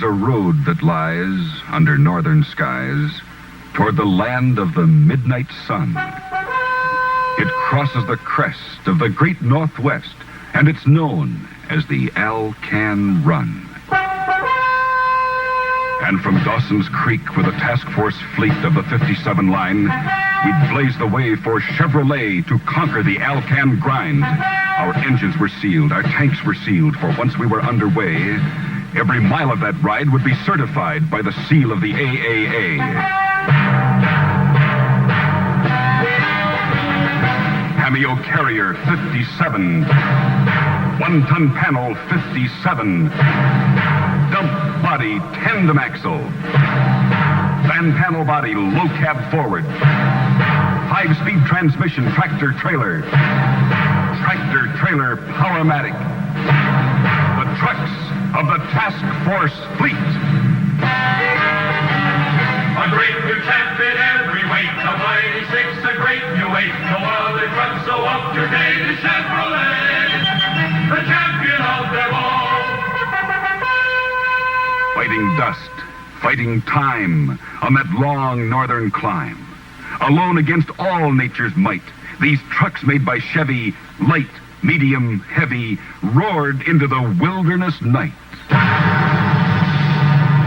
There's a road that lies under northern skies toward the land of the midnight sun. It crosses the crest of the great Northwest, and it's known as the Alcan Run. And from Dawson's Creek with a task force fleet of the 57 line, we'd blaze the way for Chevrolet to conquer the Alcan grind. Our engines were sealed, our tanks were sealed, for once we were underway, every mile of that ride would be certified by the seal of the AAA. Cameo Carrier 57. One-ton panel 57. Dump body tandem axle. Van panel body low cab forward. 5-speed transmission tractor trailer. Tractor trailer Powermatic. The trucks of the task force fleet. A great new champion every weight, the mighty six, a great new weight. No other truck so up to date is Chevrolet, the champion of them all. Fighting dust, fighting time on that long northern climb. Alone against all nature's might, these trucks made by Chevy, light, medium, heavy, roared into the wilderness night.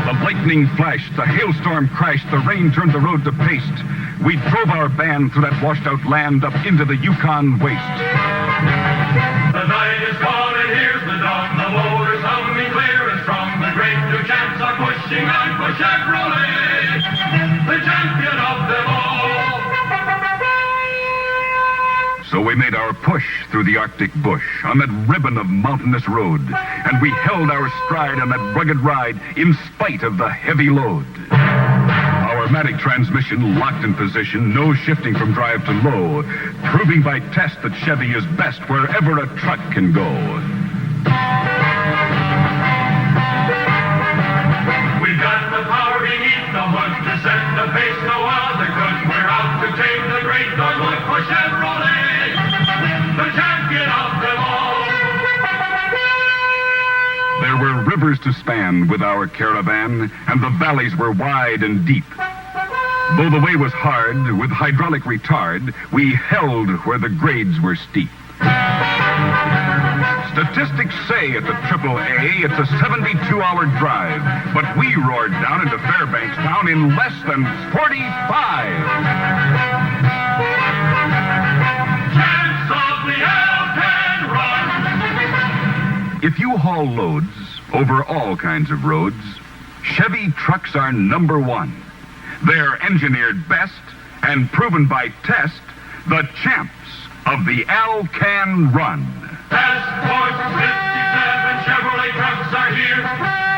The lightning flashed, the hailstorm crashed, the rain turned the road to paste. We drove our band through that washed-out land up into the Yukon waste. The night is gone and here's the dawn. The motor's humming clear and strong. The great new champs are pushing on for Chevrolet, the champion of them all. So we made our push through the Arctic bush on that ribbon of mountainous road, and we held our stride on that rugged ride in spite of the heavy load. Our matic transmission locked in position, no shifting from drive to low, proving by test that Chevy is best wherever a truck can go. We've got the power beneath the hood to set the pace no other could. We're out to take the great Northwood for Chevrolet, the champion of them all. There were rivers to span with our caravan, and the valleys were wide and deep. Though the way was hard, with hydraulic retard, we held where the grades were steep. Statistics say at the AAA it's a 72-hour drive, but we roared down into Fairbanks town in less than 45. Champs of the Alcan Run. If you haul loads over all kinds of roads, Chevy trucks are number one. They're engineered best and proven by test, the champs of the Alcan Run. Task Force 57 Chevrolet trucks are here.